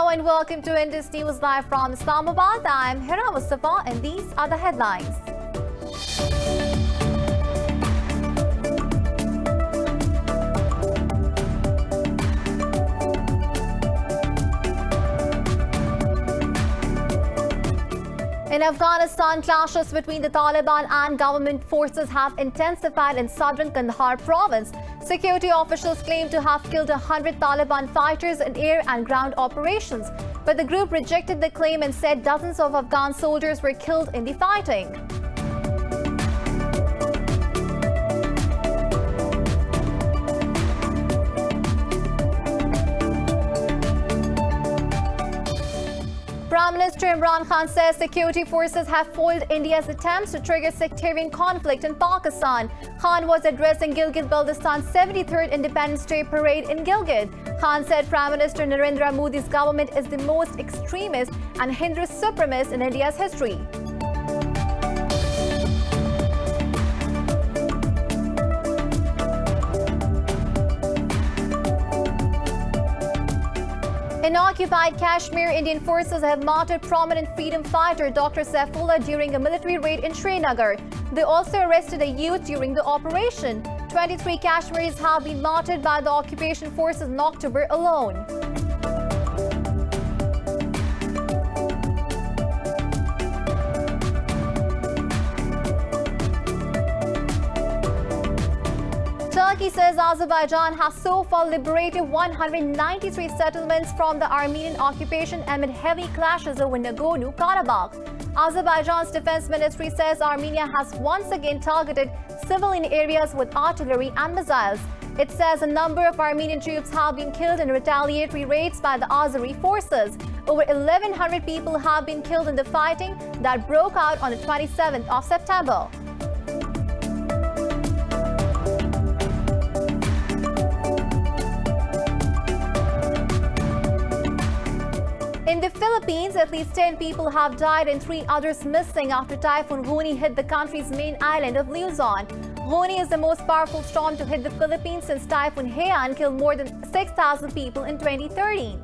Hello and welcome to Indus News Live from Islamabad. I'm Hira Mustafa and these are the headlines. In Afghanistan, clashes between the Taliban and government forces have intensified in southern Kandahar province. Security officials claim to have killed 100 Taliban fighters in air and ground operations, but the group rejected the claim and said dozens of Afghan soldiers were killed in the fighting. Prime Minister Imran Khan says security forces have foiled India's attempts to trigger sectarian conflict in Pakistan. Khan was addressing Gilgit-Baltistan's 73rd Independence Day parade in Gilgit. Khan said Prime Minister Narendra Modi's government is the most extremist and Hindu supremacist in India's history. In occupied Kashmir, Indian forces have martyred prominent freedom fighter Dr. Saifullah during a military raid in Srinagar. They also arrested a youth during the operation. 23 Kashmiris have been martyred by the occupation forces in October alone. Turkey says Azerbaijan has so far liberated 193 settlements from the Armenian occupation amid heavy clashes over Nagorno-Karabakh. Azerbaijan's defense ministry says Armenia has once again targeted civilian areas with artillery and missiles. It says a number of Armenian troops have been killed in retaliatory raids by the Azeri forces. Over 1,100 people have been killed in the fighting that broke out on the 27th of September. In the Philippines, at least 10 people have died and 3 others missing after Typhoon Goni hit the country's main island of Luzon. Goni is the most powerful storm to hit the Philippines since Typhoon Haiyan killed more than 6,000 people in 2013.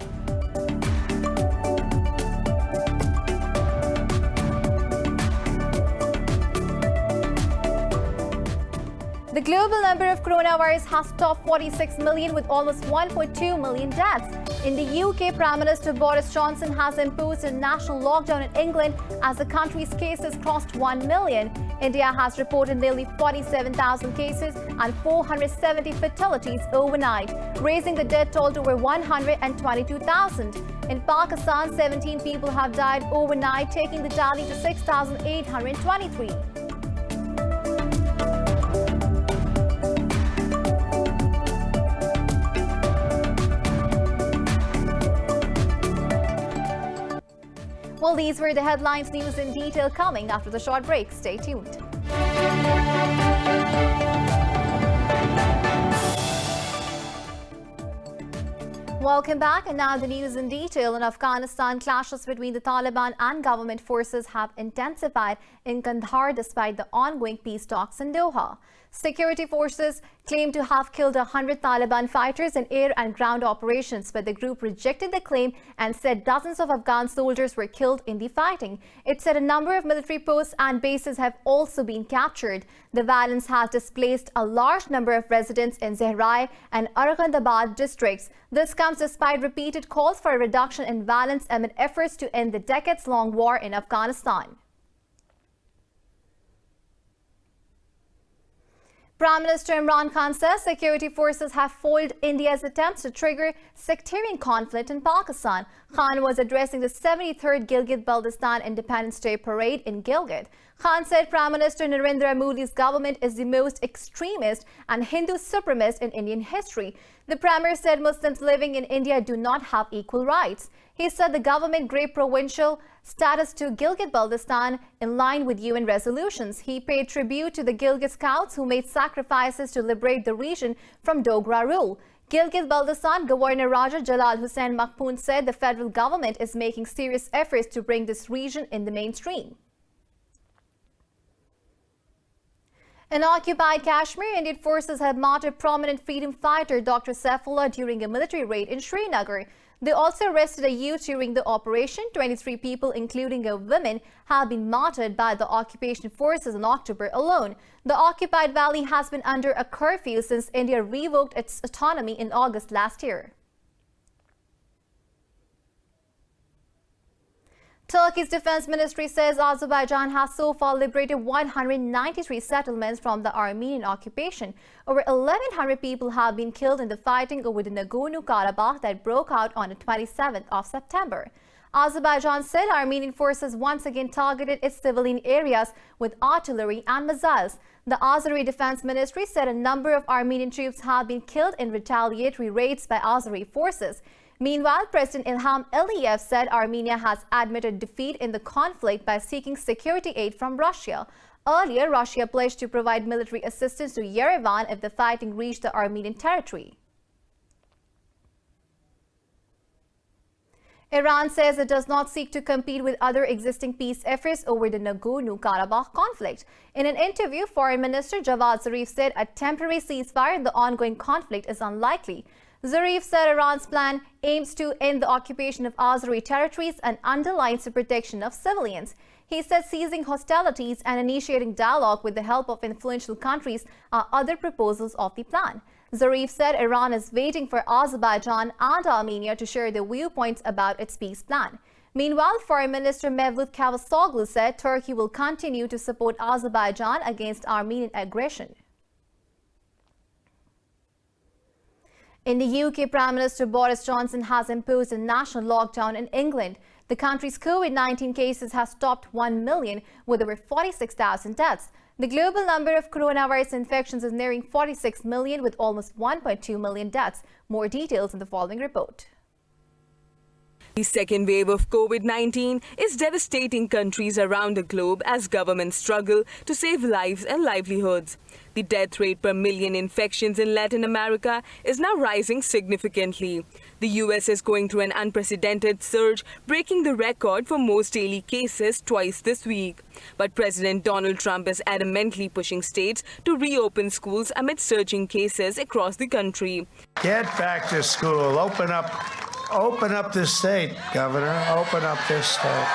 The global number of coronavirus has topped 46 million with almost 1.2 million deaths. In the UK, Prime Minister Boris Johnson has imposed a national lockdown in England as the country's cases crossed 1 million. India has reported nearly 47,000 cases and 470 fatalities overnight, raising the death toll to over 122,000. In Pakistan, 17 people have died overnight, taking the tally to 6,823. Well, these were the headlines. News in detail coming after the short break. Stay tuned. Welcome back, and now the news in detail. In Afghanistan, clashes between the Taliban and government forces have intensified in Kandahar despite the ongoing peace talks in Doha. Security forces claim to have killed 100 Taliban fighters in air and ground operations, but the group rejected the claim and said dozens of Afghan soldiers were killed in the fighting. It said a number of military posts and bases have also been captured. The violence has displaced a large number of residents in Zehrai and Aurangabad districts. This comes despite repeated calls for a reduction in violence amid efforts to end the decades-long war in Afghanistan. Prime Minister Imran Khan says security forces have foiled India's attempts to trigger sectarian conflict in Pakistan. Khan was addressing the 73rd Gilgit-Baltistan Independence Day parade in Gilgit. Khan said Prime Minister Narendra Modi's government is the most extremist and Hindu supremacist in Indian history. The Premier said Muslims living in India do not have equal rights. He said the government gave provincial status to Gilgit-Baltistan in line with UN resolutions. He paid tribute to the Gilgit scouts who made sacrifices to liberate the region from Dogra rule. Gilgit-Baltistan Governor Raja Jalal Hussain Makpoon said the federal government is making serious efforts to bring this region in the mainstream. In occupied Kashmir, Indian forces have martyred prominent freedom fighter Dr. Saifullah during a military raid in Srinagar. They also arrested a youth during the operation. 23 people, including a woman, have been martyred by the occupation forces in October alone. The occupied valley has been under a curfew since India revoked its autonomy in August last year. Turkey's defense ministry says Azerbaijan has so far liberated 193 settlements from the Armenian occupation. Over 1,100 people have been killed in the fighting over the Nagorno-Karabakh that broke out on the 27th of September. Azerbaijan said Armenian forces once again targeted its civilian areas with artillery and missiles. The Azeri Defense Ministry said a number of Armenian troops have been killed in retaliatory raids by Azeri forces. Meanwhile, President Ilham Aliyev said Armenia has admitted defeat in the conflict by seeking security aid from Russia. Earlier, Russia pledged to provide military assistance to Yerevan if the fighting reached the Armenian territory. Iran says it does not seek to compete with other existing peace efforts over the Nagorno-Karabakh conflict. In an interview, Foreign Minister Javad Zarif said a temporary ceasefire in the ongoing conflict is unlikely. Zarif said Iran's plan aims to end the occupation of Azeri territories and underlines the protection of civilians. He said ceasing hostilities and initiating dialogue with the help of influential countries are other proposals of the plan. Zarif said Iran is waiting for Azerbaijan and Armenia to share their viewpoints about its peace plan. Meanwhile, Foreign Minister Mevlut Cavusoglu said Turkey will continue to support Azerbaijan against Armenian aggression. In the UK, Prime Minister Boris Johnson has imposed a national lockdown in England. The country's COVID-19 cases have topped 1 million, with over 46,000 deaths. The global number of coronavirus infections is nearing 46 million, with almost 1.2 million deaths. More details in the following report. The second wave of COVID-19 is devastating countries around the globe as governments struggle to save lives and livelihoods. The death rate per million infections in Latin America is now rising significantly. The US is going through an unprecedented surge, breaking the record for most daily cases twice this week. But President Donald Trump is adamantly pushing states to reopen schools amid surging cases across the country. Get back to school. Open up this state, Governor. Open up this state.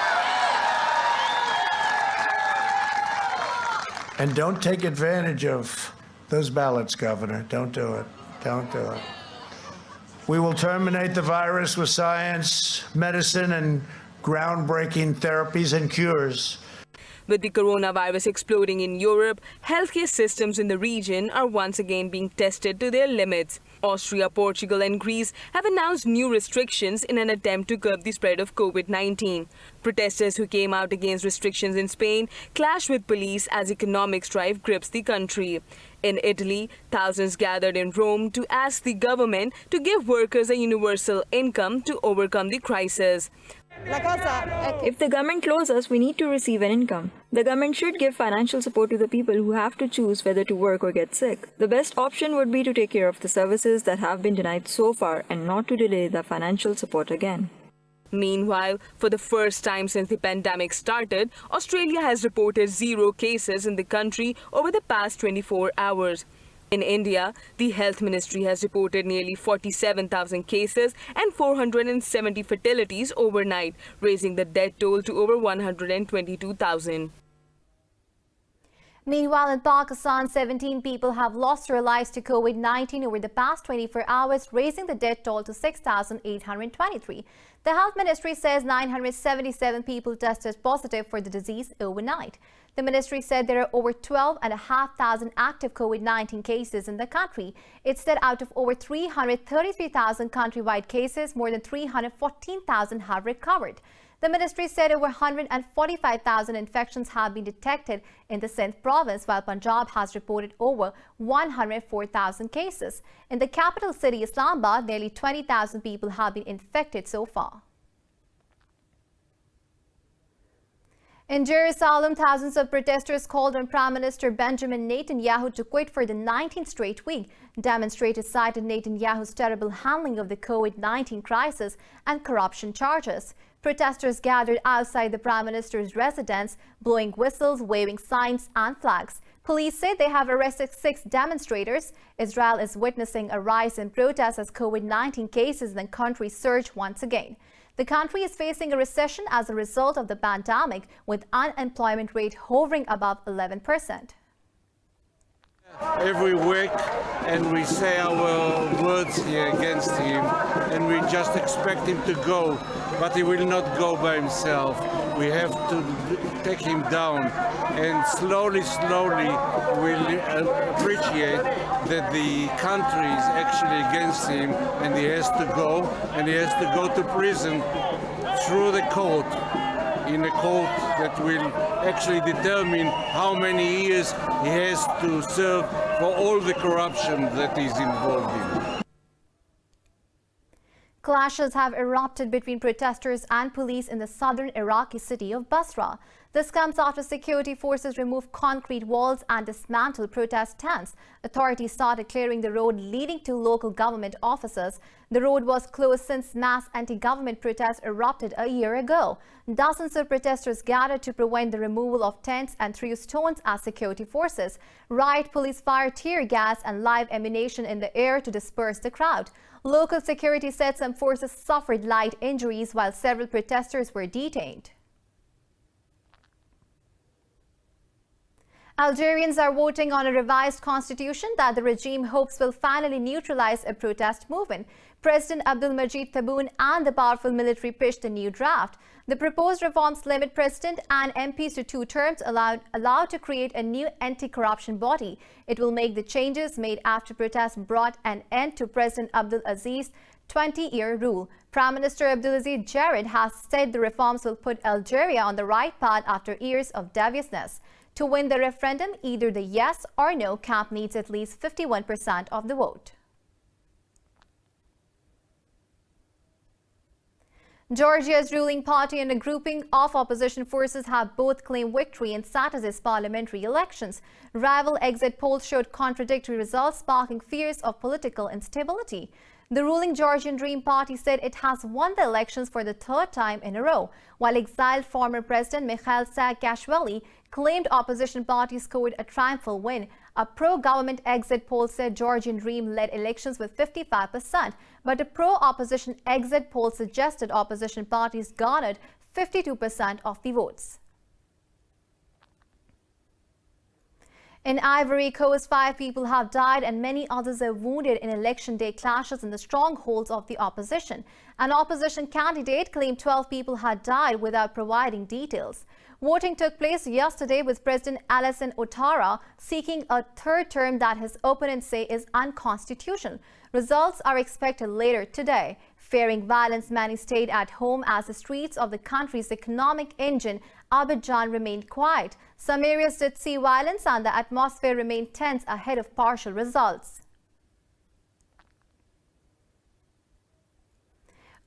And don't take advantage of those ballots, Governor. Don't do it. Don't do it. We will terminate the virus with science, medicine, and groundbreaking therapies and cures. With the coronavirus exploding in Europe, healthcare systems in the region are once again being tested to their limits. Austria, Portugal and Greece have announced new restrictions in an attempt to curb the spread of COVID-19. Protesters who came out against restrictions in Spain clashed with police as economic strife grips the country. In Italy, thousands gathered in Rome to ask the government to give workers a universal income to overcome the crisis. If the government closes us, we need to receive an income. The government should give financial support to the people who have to choose whether to work or get sick. The best option would be to take care of the services that have been denied so far and not to delay the financial support again. Meanwhile, for the first time since the pandemic started, Australia has reported 0 cases in the country over the past 24 hours. In India, the Health Ministry has reported nearly 47,000 cases and 470 fatalities overnight, raising the death toll to over 122,000. Meanwhile, in Pakistan, 17 people have lost their lives to COVID-19 over the past 24 hours, raising the death toll to 6,823. The Health Ministry says 977 people tested positive for the disease overnight. The ministry said there are over 12,500 active COVID-19 cases in the country. It said out of over 333,000 countrywide cases, more than 314,000 have recovered. The ministry said over 145,000 infections have been detected in the Sindh province, while Punjab has reported over 104,000 cases. In the capital city, Islamabad, nearly 20,000 people have been infected so far. In Jerusalem, thousands of protesters called on Prime Minister Benjamin Netanyahu to quit for the 19th straight week. Demonstrators cited Netanyahu's terrible handling of the COVID-19 crisis and corruption charges. Protesters gathered outside the Prime Minister's residence, blowing whistles, waving signs and flags. Police say they have arrested 6 demonstrators. Israel is witnessing a rise in protests as COVID-19 cases in the country surge once again. The country is facing a recession as a result of the pandemic, with unemployment rate hovering above 11%. Every week, and we say our words here against him, and we just expect him to go, but he will not go by himself. We have to take him down, and slowly we'll appreciate that the country is actually against him, and he has to go, and he has to go to prison through the court, in a court that will actually determine how many years he has to serve for all the corruption that he's involved in. Clashes have erupted between protesters and police in the southern Iraqi city of Basra. This comes after security forces removed concrete walls and dismantled protest tents. Authorities started clearing the road leading to local government offices. The road was closed since mass anti-government protests erupted a year ago. Dozens of protesters gathered to prevent the removal of tents and threw stones at security forces. Riot police fired tear gas and live ammunition in the air to disperse the crowd. Local security said some forces suffered light injuries while several protesters were detained. Algerians are voting on a revised constitution that the regime hopes will finally neutralize a protest movement. President Abdelmajid Tebboune and the powerful military pitched a new draft. The proposed reforms limit president and MPs to 2 terms, allowed to create a new anti-corruption body. It will make the changes made after protests brought an end to President Abdelaziz's 20-year rule. Prime Minister Abdulaziz Jared has said the reforms will put Algeria on the right path after years of deviousness. To win the referendum, either the yes or no camp needs at least 51% of the vote. Georgia's ruling party and a grouping of opposition forces have both claimed victory in Saturday's parliamentary elections. Rival exit polls showed contradictory results, sparking fears of political instability. The ruling Georgian Dream Party said it has won the elections for the 3rd time in a row, while exiled former President Mikhail Saakashvili claimed opposition parties scored a triumphal win. A pro-government exit poll said Georgian Dream led elections with 55%, but a pro-opposition exit poll suggested opposition parties garnered 52% of the votes. In Ivory Coast, 5 people have died and many others are wounded in election day clashes in the strongholds of the opposition. An opposition candidate claimed 12 people had died without providing details. Voting took place yesterday with President Alassane Ouattara seeking a 3rd term that his opponents say is unconstitutional. Results are expected later today. Fearing violence, many stayed at home as the streets of the country's economic engine, Abidjan, remained quiet. Some areas did see violence and the atmosphere remained tense ahead of partial results.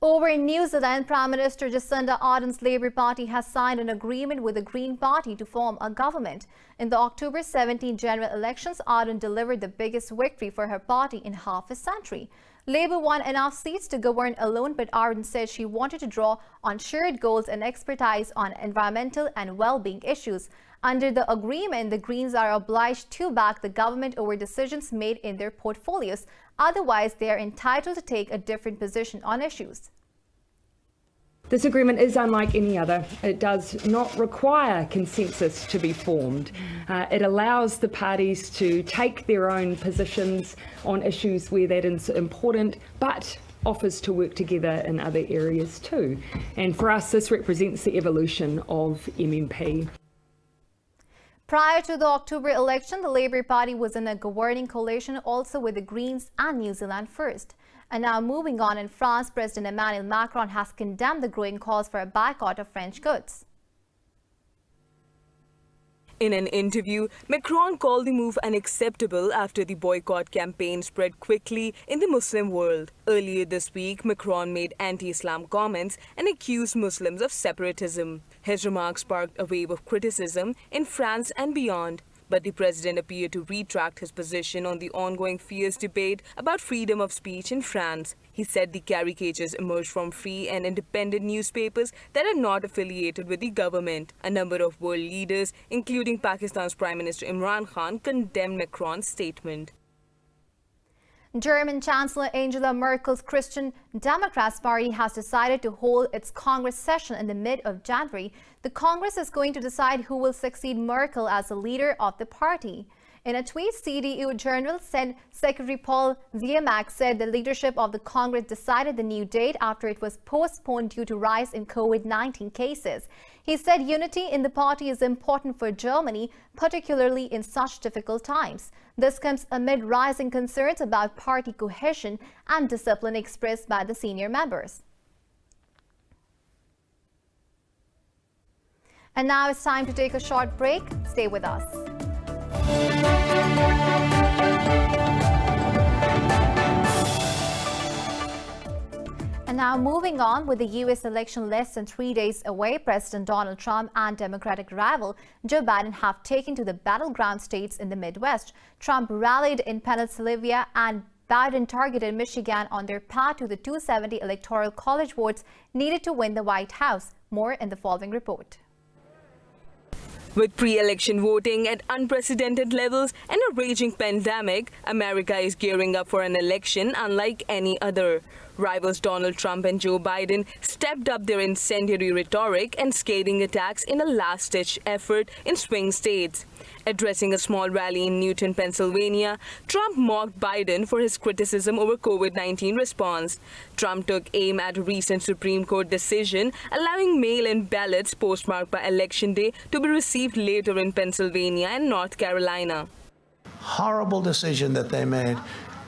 Over in New Zealand, Prime Minister Jacinda Ardern's Labour Party has signed an agreement with the Green Party to form a government. In the October 17 general elections, Ardern delivered the biggest victory for her party in half a century. Labour won enough seats to govern alone, but Ardern said she wanted to draw on shared goals and expertise on environmental and well-being issues. Under the agreement, the Greens are obliged to back the government over decisions made in their portfolios. Otherwise, they are entitled to take a different position on issues. This agreement is unlike any other. It does not require consensus to be formed. It allows the parties to take their own positions on issues where that is important, but offers to work together in other areas too. And for us, this represents the evolution of MMP. Prior to the October election, the Labour Party was in a governing coalition also with the Greens and New Zealand First. And now moving on, in France, President Emmanuel Macron has condemned the growing calls for a boycott of French goods. In an interview, Macron called the move unacceptable after the boycott campaign spread quickly in the Muslim world. Earlier this week, Macron made anti-Islam comments and accused Muslims of separatism. His remarks sparked a wave of criticism in France and beyond. But the president appeared to retract his position on the ongoing fierce debate about freedom of speech in France. He said the caricatures emerged from free and independent newspapers that are not affiliated with the government. A number of world leaders, including Pakistan's Prime Minister Imran Khan, condemned Macron's statement. German Chancellor Angela Merkel's Christian Democrats Party has decided to hold its Congress session in the mid of January. The Congress is going to decide who will succeed Merkel as the leader of the party. In a tweet, CDU General Secretary Paul Ziemiak said the leadership of the Congress decided the new date after it was postponed due to rise in COVID-19 cases. He said unity in the party is important for Germany, particularly in such difficult times. This comes amid rising concerns about party cohesion and discipline expressed by the senior members. And now it's time to take a short break. Stay with us. And now moving on with the U.S. election less than 3 days away, President Donald Trump and Democratic rival Joe Biden have taken to the battleground states in the Midwest. Trump rallied in Pennsylvania and Biden targeted Michigan on their path to the 270 Electoral College votes needed to win the White House. More in the following report. With pre-election voting at unprecedented levels and a raging pandemic, America is gearing up for an election unlike any other. Rivals Donald Trump and Joe Biden stepped up their incendiary rhetoric and scathing attacks in a last-ditch effort in swing states. Addressing a small rally in Newton, Pennsylvania, Trump mocked Biden for his criticism over COVID-19 response. Trump took aim at a recent Supreme Court decision allowing mail-in ballots postmarked by Election Day to be received later in Pennsylvania and North Carolina. Horrible decision that they made.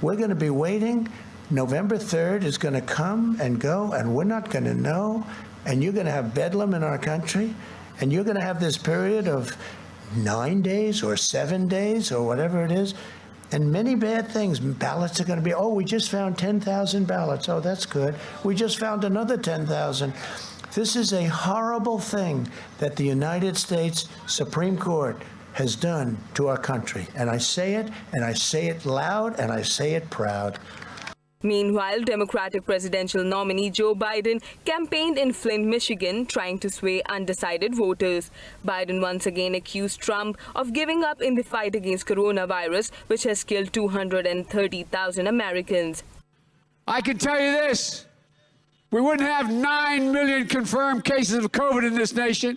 We're going to be waiting. November 3rd is going to come and go, and we're not going to know. And you're going to have bedlam in our country, and you're going to have this period of 9 days or 7 days or whatever it is, and many bad things. Ballots are going to be, oh, we just found 10,000 ballots. Oh, that's good. We just found another 10,000. This is a horrible thing that the United States Supreme Court has done to our country. And I say it loud, and I say it proud. Meanwhile, Democratic presidential nominee Joe Biden campaigned in Flint, Michigan, trying to sway undecided voters. Biden once again accused Trump of giving up in the fight against coronavirus, which has killed 230,000 Americans. I can tell you this, we wouldn't have 9 million confirmed cases of COVID in this nation,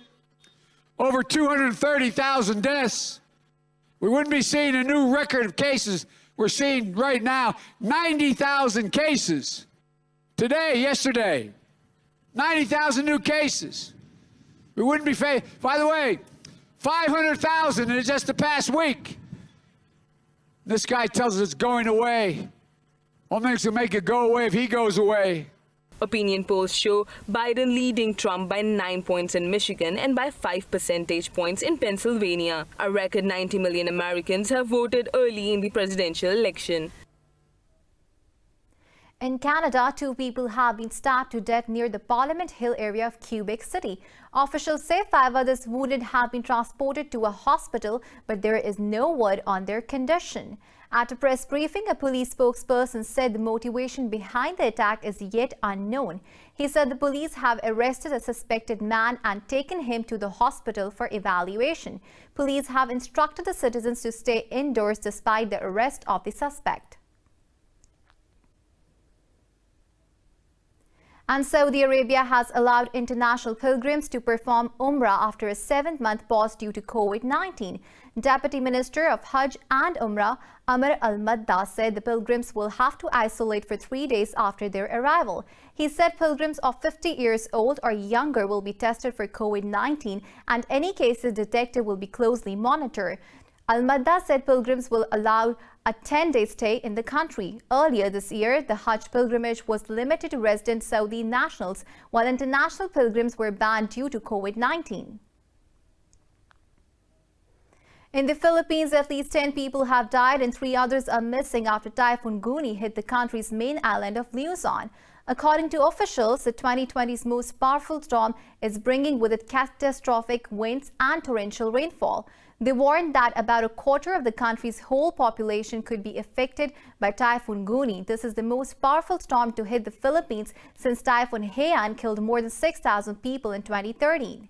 over 230,000 deaths. We wouldn't be seeing a new record of cases. We're seeing right now 90,000 cases. Yesterday, 90,000 new cases. We wouldn't be by the way, 500,000 in just the past week. This guy tells us it's going away. Only thing's gonna make it go away if he goes away. Opinion polls show Biden leading Trump by 9 points in Michigan and by 5 percentage points in Pennsylvania. A record 90 million Americans have voted early in the presidential election. In Canada, 2 people have been stabbed to death near the Parliament Hill area of Quebec City. Officials say 5 others wounded have been transported to a hospital, but there is no word on their condition. At a press briefing, a police spokesperson said the motivation behind the attack is yet unknown. He said the police have arrested a suspected man and taken him to the hospital for evaluation. Police have instructed the citizens to stay indoors despite the arrest of the suspect. And Saudi Arabia has allowed international pilgrims to perform Umrah after a 7-month pause due to COVID-19. Deputy Minister of Hajj and Umrah, Amr Al-Madda, said the pilgrims will have to isolate for 3 days after their arrival. He said pilgrims of 50 years old or younger will be tested for COVID-19 and any cases detected will be closely monitored. Al-Madda said pilgrims will allow a 10-day stay in the country. Earlier this year, the Hajj pilgrimage was limited to resident Saudi nationals, while international pilgrims were banned due to COVID-19. In the Philippines, at least 10 people have died and 3 others are missing after Typhoon Guni hit the country's main island of Luzon. According to officials, the 2020's most powerful storm is bringing with it catastrophic winds and torrential rainfall. They warned that about a quarter of the country's whole population could be affected by Typhoon Goni. This is the most powerful storm to hit the Philippines since Typhoon Haiyan killed more than 6,000 people in 2013.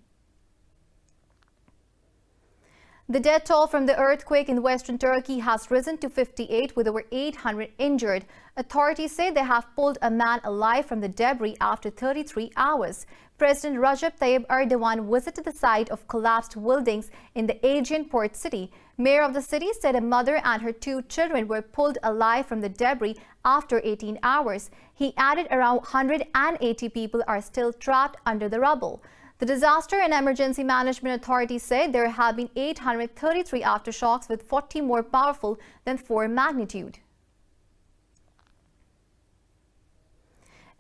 The death toll from the earthquake in western Turkey has risen to 58 with over 800 injured. Authorities say they have pulled a man alive from the debris after 33 hours. President Recep Tayyip Erdogan visited the site of collapsed buildings in the Aegean port city. Mayor of the city said a mother and her 2 children were pulled alive from the debris after 18 hours. He added around 180 people are still trapped under the rubble. The Disaster and Emergency Management Authority said there have been 833 aftershocks with 40 more powerful than 4 magnitude.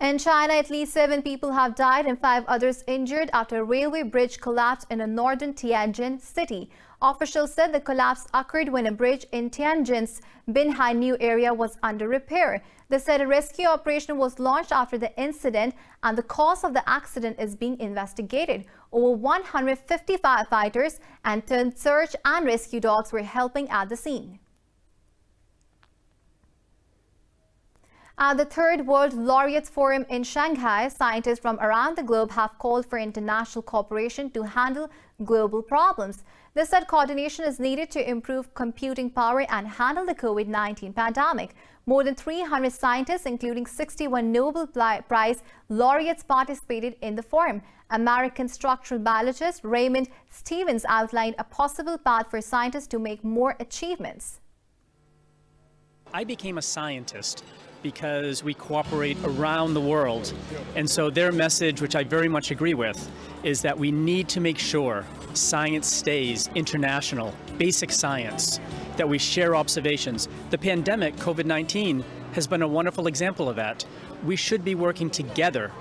In China, at least 7 people have died and 5 others injured after a railway bridge collapsed in a northern Tianjin city. Officials said the collapse occurred when a bridge in Tianjin's Binhai area was under repair. They said a rescue operation was launched after the incident and the cause of the accident is being investigated. Over 150 firefighters and 10 search and rescue dogs were helping at the scene. At the Third World Laureates Forum in Shanghai, scientists from around the globe have called for international cooperation to handle global problems. They said coordination is needed to improve computing power and handle the COVID-19 pandemic. More than 300 scientists, including 61 Nobel Prize laureates, participated in the forum. American structural biologist Raymond Stevens outlined a possible path for scientists to make more achievements. I became a scientist because we cooperate around the world. And so their message, which I very much agree with, is that we need to make sure science stays international, basic science, that we share observations. The pandemic, COVID-19, has been a wonderful example of that. We should be working together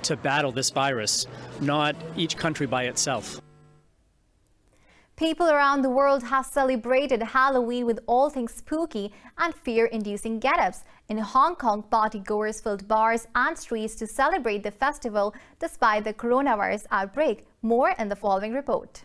to battle this virus, not each country by itself. People around the world have celebrated Halloween with all things spooky and fear-inducing get-ups. In Hong Kong, partygoers filled bars and streets to celebrate the festival despite the coronavirus outbreak. More in the following report.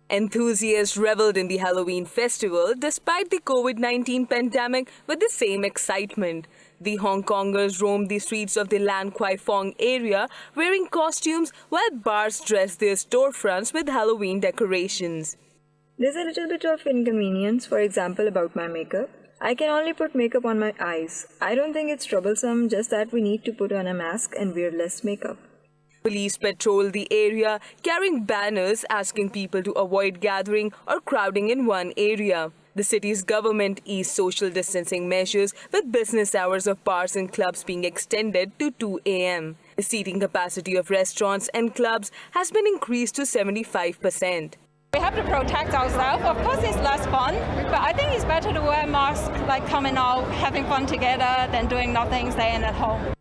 Enthusiasts reveled in the Halloween festival despite the COVID-19 pandemic with the same excitement. The Hong Kongers roamed the streets of the Lan Kwai Fong area wearing costumes while bars dressed their storefronts with Halloween decorations. There's a little bit of inconvenience, for example, about my makeup. I can only put makeup on my eyes. I don't think it's troublesome, just that we need to put on a mask and wear less makeup. Police patrolled the area, carrying banners asking people to avoid gathering or crowding in one area. The city's government eased social distancing measures with business hours of bars and clubs being extended to 2 a.m. The seating capacity of restaurants and clubs has been increased to 75%. We have to protect ourselves. Of course, it's less fun, but I think it's better to wear a mask, like coming out, having fun together, than doing nothing, staying at home.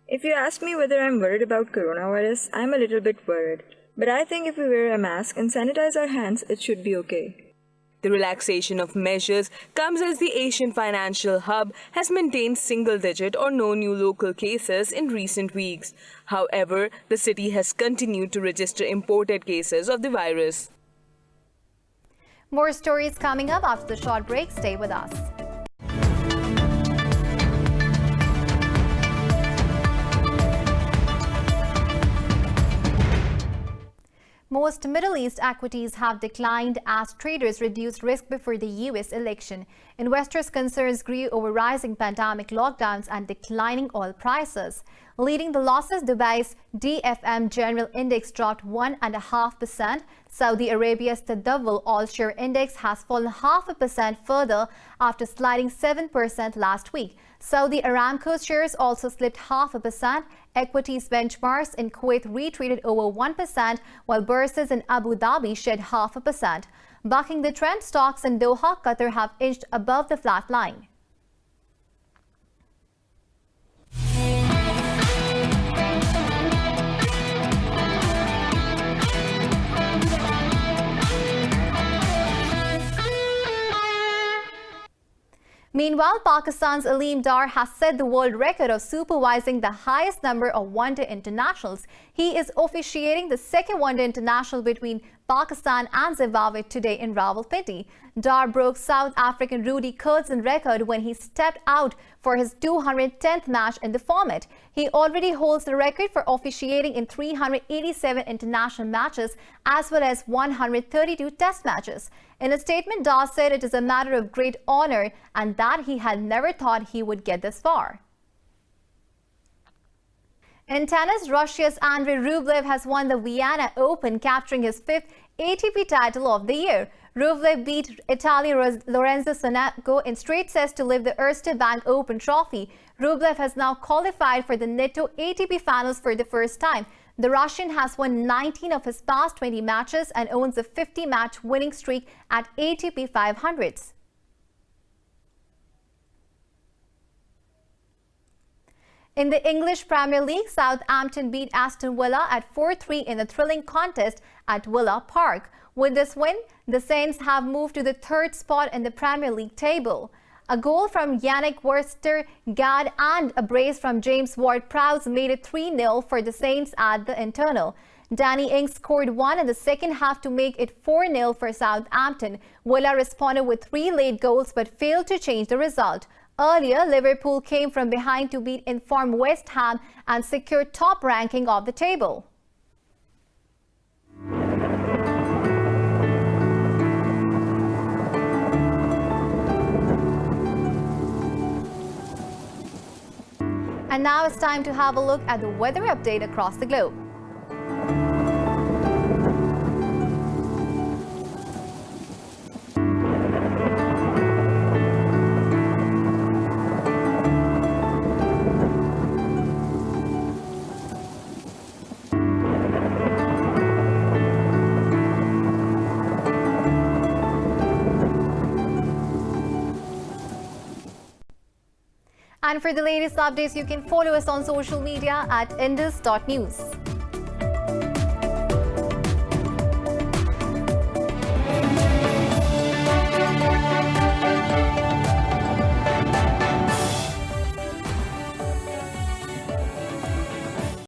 If you ask me whether I'm worried about coronavirus, I'm a little bit worried. But I think if we wear a mask and sanitize our hands, it should be okay. The relaxation of measures comes as the Asian financial hub has maintained single-digit or no new local cases in recent weeks. However, the city has continued to register imported cases of the virus. More stories coming up after the short break. Stay with us. Most Middle East equities have declined as traders reduced risk before the U.S. election. Investors' concerns grew over rising pandemic lockdowns and declining oil prices. Leading the losses, Dubai's DFM General Index dropped 1.5%. Saudi Arabia's Tadawul All-Share Index has fallen 0.5% further after sliding 7% last week. Saudi Aramco's shares also slipped 0.5%. Equities benchmarks in Kuwait retreated over 1%, while bourses in Abu Dhabi shed 0.5%. Bucking the trend, stocks in Doha, Qatar have inched above the flat line. Meanwhile, Pakistan's Aleem Dar has set the world record of supervising the highest number of one-day internationals. He is officiating the second one-day international between Pakistan and Zimbabwe today in Rawalpindi. Dar broke South African Rudy Kurtz's record when he stepped out for his 210th match in the format. He already holds the record for officiating in 387 international matches as well as 132 test matches. In a statement, Dar said it is a matter of great honor and that he had never thought he would get this far. In tennis, Russia's Andrei Rublev has won the Vienna Open, capturing his 5th ATP title of the year. Rublev beat Italian Lorenzo Sonego in straight sets to lift the Erste Bank Open trophy. Rublev has now qualified for the NATO ATP finals for the first time. The Russian has won 19 of his past 20 matches and owns a 50-match winning streak at ATP 500s. In the English Premier League, Southampton beat Aston Villa at 4-3 in a thrilling contest at Villa Park. With this win, the Saints have moved to the 3rd spot in the Premier League table. A goal from Yannick Westergaard and a brace from James Ward-Prowse made it 3-0 for the Saints at the internal. Danny Ings scored one in the second half to make it 4-0 for Southampton. Villa responded with 3 late goals but failed to change the result. Earlier, Liverpool came from behind to beat informed West Ham and secure top ranking of the table. And now it's time to have a look at the weather update across the globe. And for the latest updates, you can follow us on social media at indus.news.